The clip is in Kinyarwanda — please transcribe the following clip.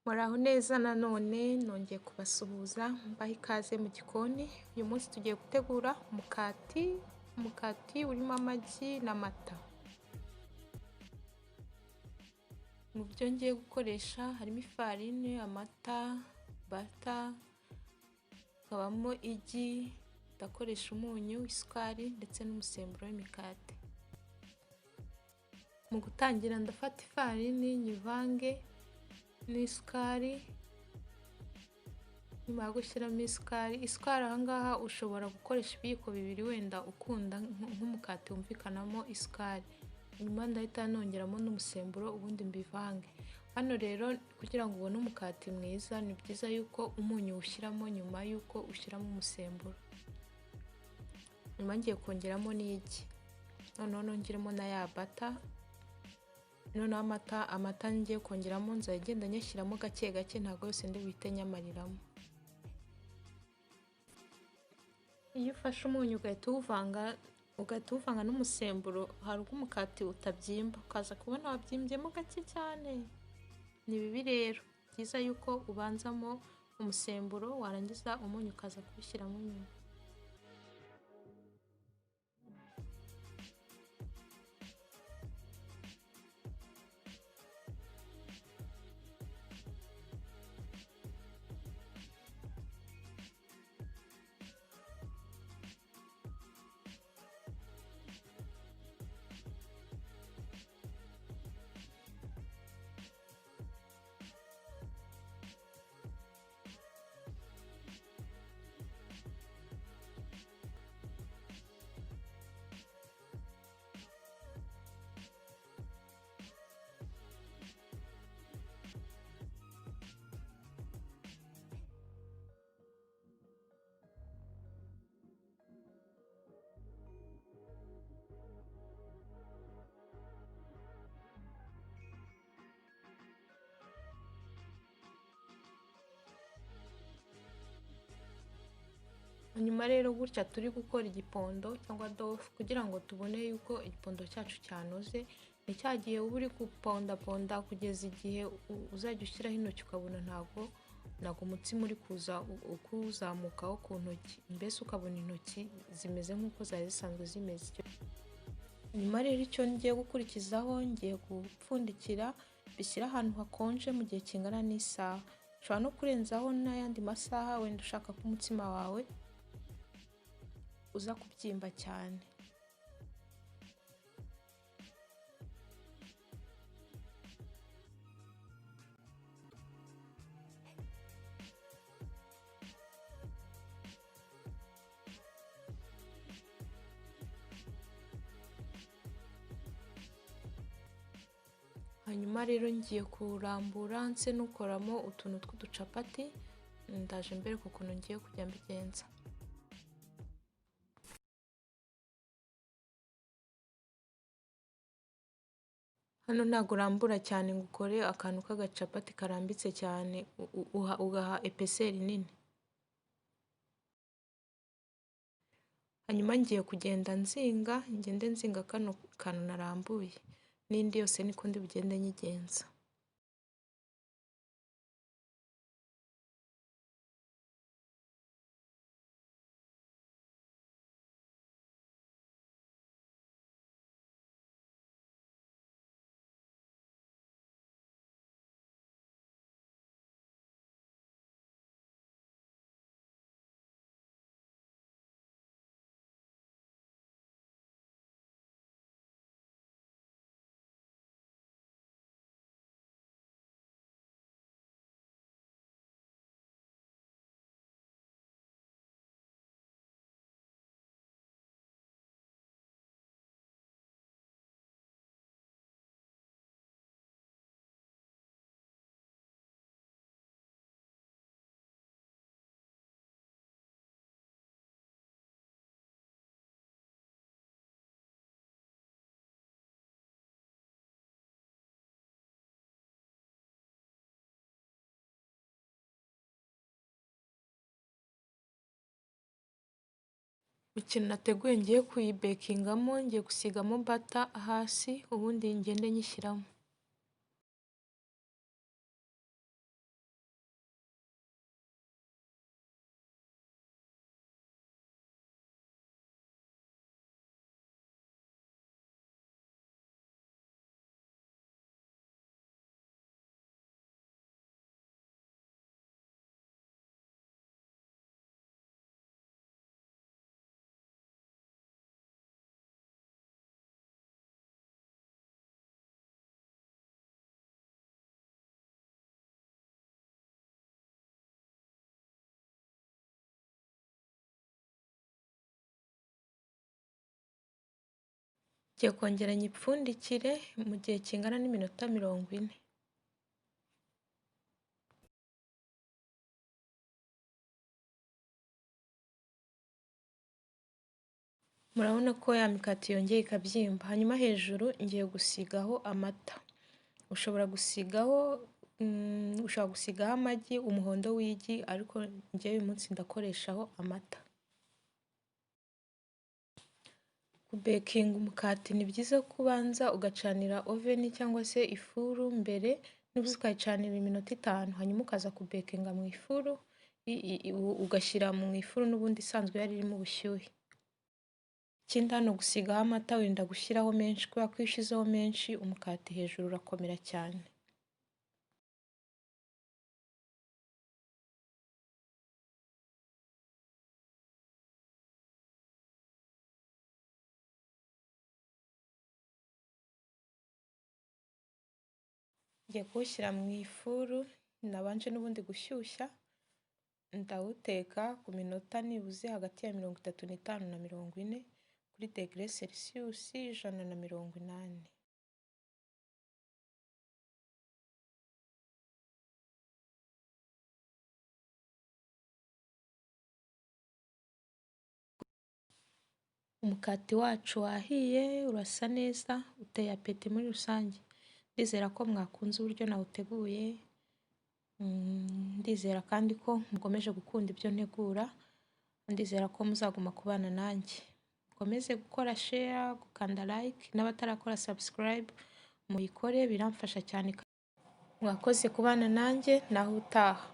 Muraho neza nanone nongeye kubasuhuza mbaha ikaze mu gikoni, uyu munsi tugiye gutegura umukati urimo amagi n'amata. Mu byo ngiye gukoresha harimo ifarini, amata, bata, hakabamo igi, ndakoresha umunyu, isukari ndetse n'umusemburo w'imikate. Mu gutangira ndafata ifarini nyivange n'isukari, nyuma yo gushyiramo isukari ahangaha ushobora gukoresha ibiyiko bibiri wenda ukunda nk'umukati wumvikanamo isukari, nyuma ndahita nongeramo n'umusemburo ubundi mbivange. Hano rero kugira ngo ubone umukati mwiza ni byiza yuko umunyu ushyiramo nyuma yuko ushyiramo umusemburo. Nyuma ngiye kongeramo n'igi, noneho nongeremo na ya bata, noneho amata ngiye kongeramo nzagenda nyashyiramo gake gake, ntabwo yose ndi buhite nyamariramo. Iyo ufashe umunyu ugahita uwuvanga n'umusemburo, hari ubwo umukati utabyimba ukaza kubona wabyimbyemo gake cyane. Ni bibi rero, byiza yuko ubanzamo umusemburo warangiza umunyu ukaza kubishyiramo nyuma. Hanyuma rero gutya turi gukora igipondo cyangwa dofu, kugira ngo tubone yuko igipondo cyacu cyanoze, ni cya gihe uba uri gupondaponda kugeza igihe uzajya ushyiraho intoki ukabona ntabwo umutsima uri kuza ukuzamukaho ku ntoki, mbese ukabona intoki zimeze nk'uko zari zisanzwe zimeze. Nyuma rero icyo ngiye gukurikizaho, ngiye gupfundikira bishyira ahantu hakonje mu gihe kingana n'isaha. Ushobora no kurenzaho n'ayandi masaha wenda ushaka ko umutsima wawe uza kubyimba cyane. Hanyuma rero ngiye kurambura nse nukoramo utuntu tw'uducapati, ndaje mbere ku kuntu ngiye kujya mbigenza. Hano ntabwo urambura cyane ngo ukore akantu k'agacapati karambitse cyane, ugaha epeseri nini. Hanyuma ngiye kugenda ngende nzinga kano kantu narambuye, n'indi yose niko ndi bugende nyigenza. Ikintu nateguye ngiye kuyibekingamo, ngiye gusigamo bata hasi ubundi ngende nyishyiramo. Ngiye kongera nyipfundikire mu gihe kingana n'iminota 40. Murabona ko ya mikati yongeye ikabyimba. Hanyuma hejuru ngiye gusigaho amata. Ushobora gusigaho amagi, umuhondo w'igi, ariko njyewe uyu munsi ndakoreshaho amata. Kubekinga umukati ni byiza ko ubanza ugacanira oven cyangwa se ifuru mbere, nibuze ukayicanira iminota 5, hanyuma ukaza kubekinga mu ifuru, ugashyira mu ifuru n'ubundi isanzwe yari irimo ubushyuhe. Ikindi hano gusigaho amata wenda gushyiraho menshi, kubera ko iyo ushyizeho menshi umukati hejuru urakomera cyane. Ngiye kuwushyira mu ifuru nabanje n'ubundi gushyushya, ndawuteka ku minota nibuze hagati ya 35 na 40 kuri degere Celsius 180. Umukati wacu wahiye, urasa neza, uteye apeti muri rusange. Ndizera ko mwakunze uburyo nawuteguye, ndizera kandi ko mukomeje gukunda ibyo ntegura, ndizera ko muzaguma kubana nanjye. Mukomeze gukora share, gukanda like, n'abatarakora subscribe muyikore, biramfasha cyane. Mwakoze kubana nanjye, naho utaha.